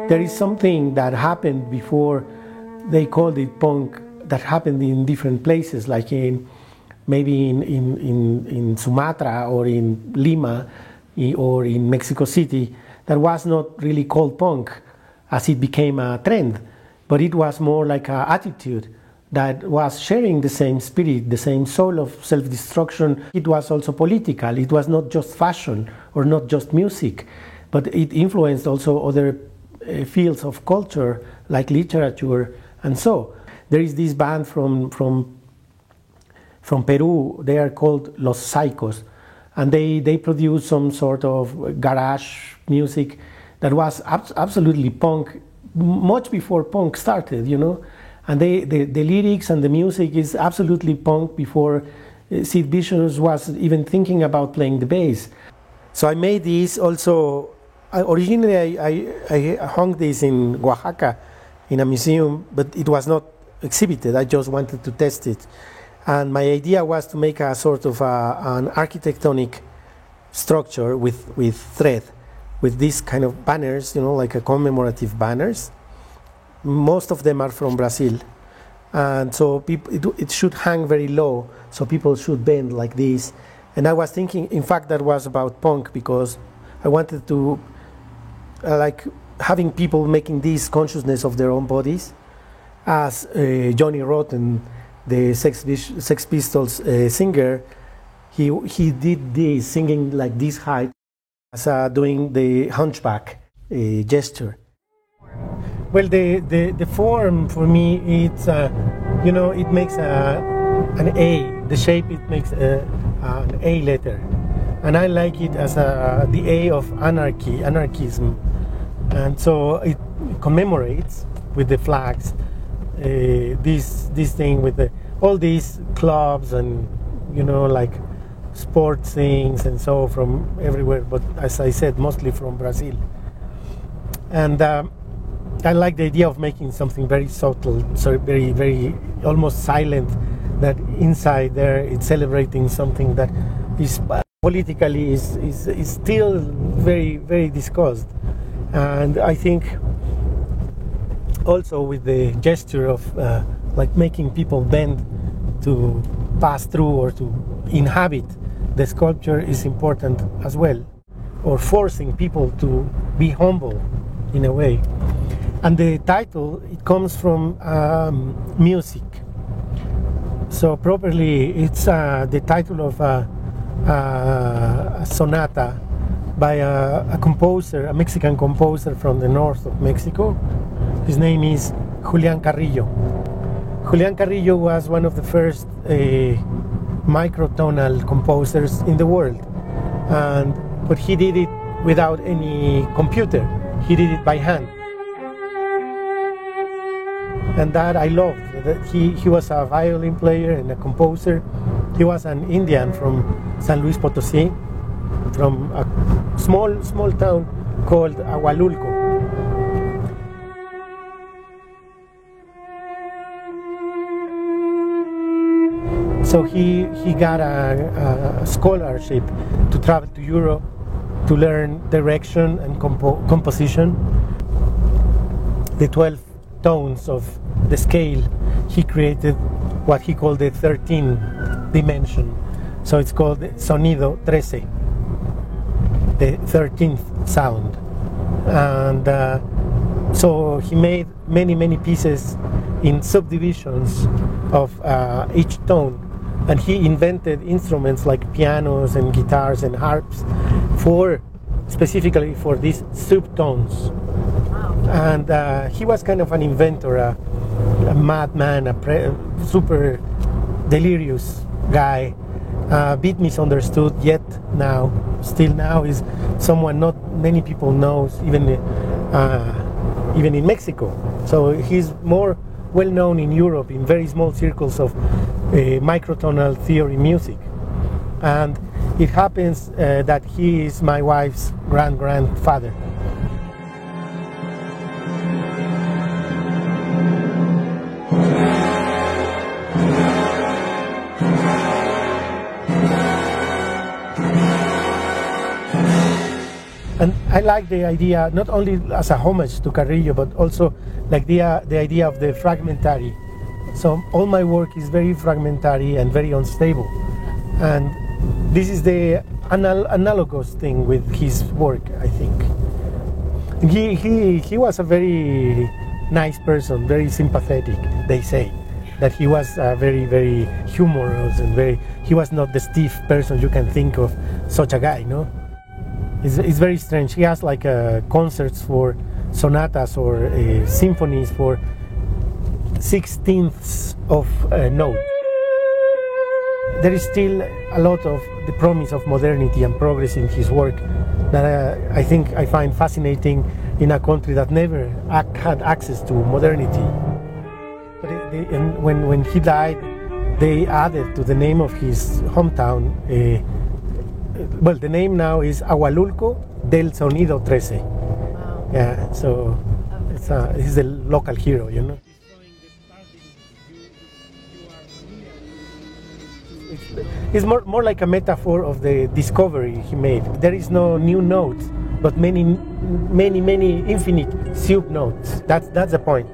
There is something that happened before they called it punk that happened in different places, like maybe in Sumatra or in Lima or in Mexico City, that was not really called punk as it became a trend, but it was more like an attitude that was sharing the same spirit, the same soul of self-destruction. It was also political. It was not just fashion or not just music, but it influenced also other fields of culture like literature. And so there is this band from Peru. They are called Los Psychos, and they produce some sort of garage music that was absolutely punk, much before punk started, you know. And the lyrics and the music is absolutely punk before Sid Vicious was even thinking about playing the bass. So I made this also. Originally, I hung this in Oaxaca in a museum, but it was not exhibited. I just wanted to test it. And my idea was to make a sort of an architectonic structure with thread, with these kind of banners, you know, like a commemorative banners. Most of them are from Brazil. And so it should hang very low, so people should bend like this. And I was thinking, in fact, that was about punk, because I wanted to, like, having people making this consciousness of their own bodies, as Johnny Rotten, the Sex Pistols singer, he did this, singing like this height, as doing the hunchback gesture. Well, the form for me, it's you know, it makes an A. The shape, it makes an A letter, and I like it as the A of anarchism, and so it commemorates with the flags this thing with all these clubs and, you know, like sports things and so from everywhere, but as I said, mostly from Brazil. And I like the idea of making something very subtle, so very, very almost silent, that inside there it's celebrating something that is politically is still very, very discussed. And I think also with the gesture of like making people bend to pass through or to inhabit the sculpture is important as well, or forcing people to be humble in a way. And the title, it comes from music. So properly, it's the title of a sonata by a composer, a Mexican composer from the north of Mexico. His name is Julián Carrillo. Julián Carrillo was one of the first microtonal composers in the world, but he did it without any computer. He did it by hand. And that I loved. That he was a violin player and a composer. He was an Indian from San Luis Potosí, from a small town called Agualulco. So he got a scholarship to travel to Europe to learn direction and composition. The 12 tones of the scale, he created what he called the 13th dimension. So it's called Sonido 13, the 13th sound. And so he made many pieces in subdivisions of each tone. And he invented instruments like pianos and guitars and harps specifically for these subtones. And he was kind of an inventor, a madman, a super delirious guy, a bit misunderstood, yet still now is someone not many people knows, even in Mexico. So he's more well known in Europe in very small circles of microtonal theory music. And it happens that he is my wife's grandfather. I like the idea, not only as a homage to Carrillo, but also like the idea of the fragmentary. So all my work is very fragmentary and very unstable. And this is the analogous thing with his work, I think. He was a very nice person, very sympathetic, they say. That he was very, very humorous and he was not the stiff person you can think of, such a guy, no? It's very strange. He has like concerts for sonatas or symphonies for 1/16 of a note. There is still a lot of the promise of modernity and progress in his work that I think I find fascinating in a country that never had access to modernity. But when he died, they added to the name of his hometown, well, the name now is Agualulco del Sonido 13. Wow. Yeah, so he's a local hero, you know. It's more like a metaphor of the discovery he made. There is no new notes, but many infinite sub notes. That's the point.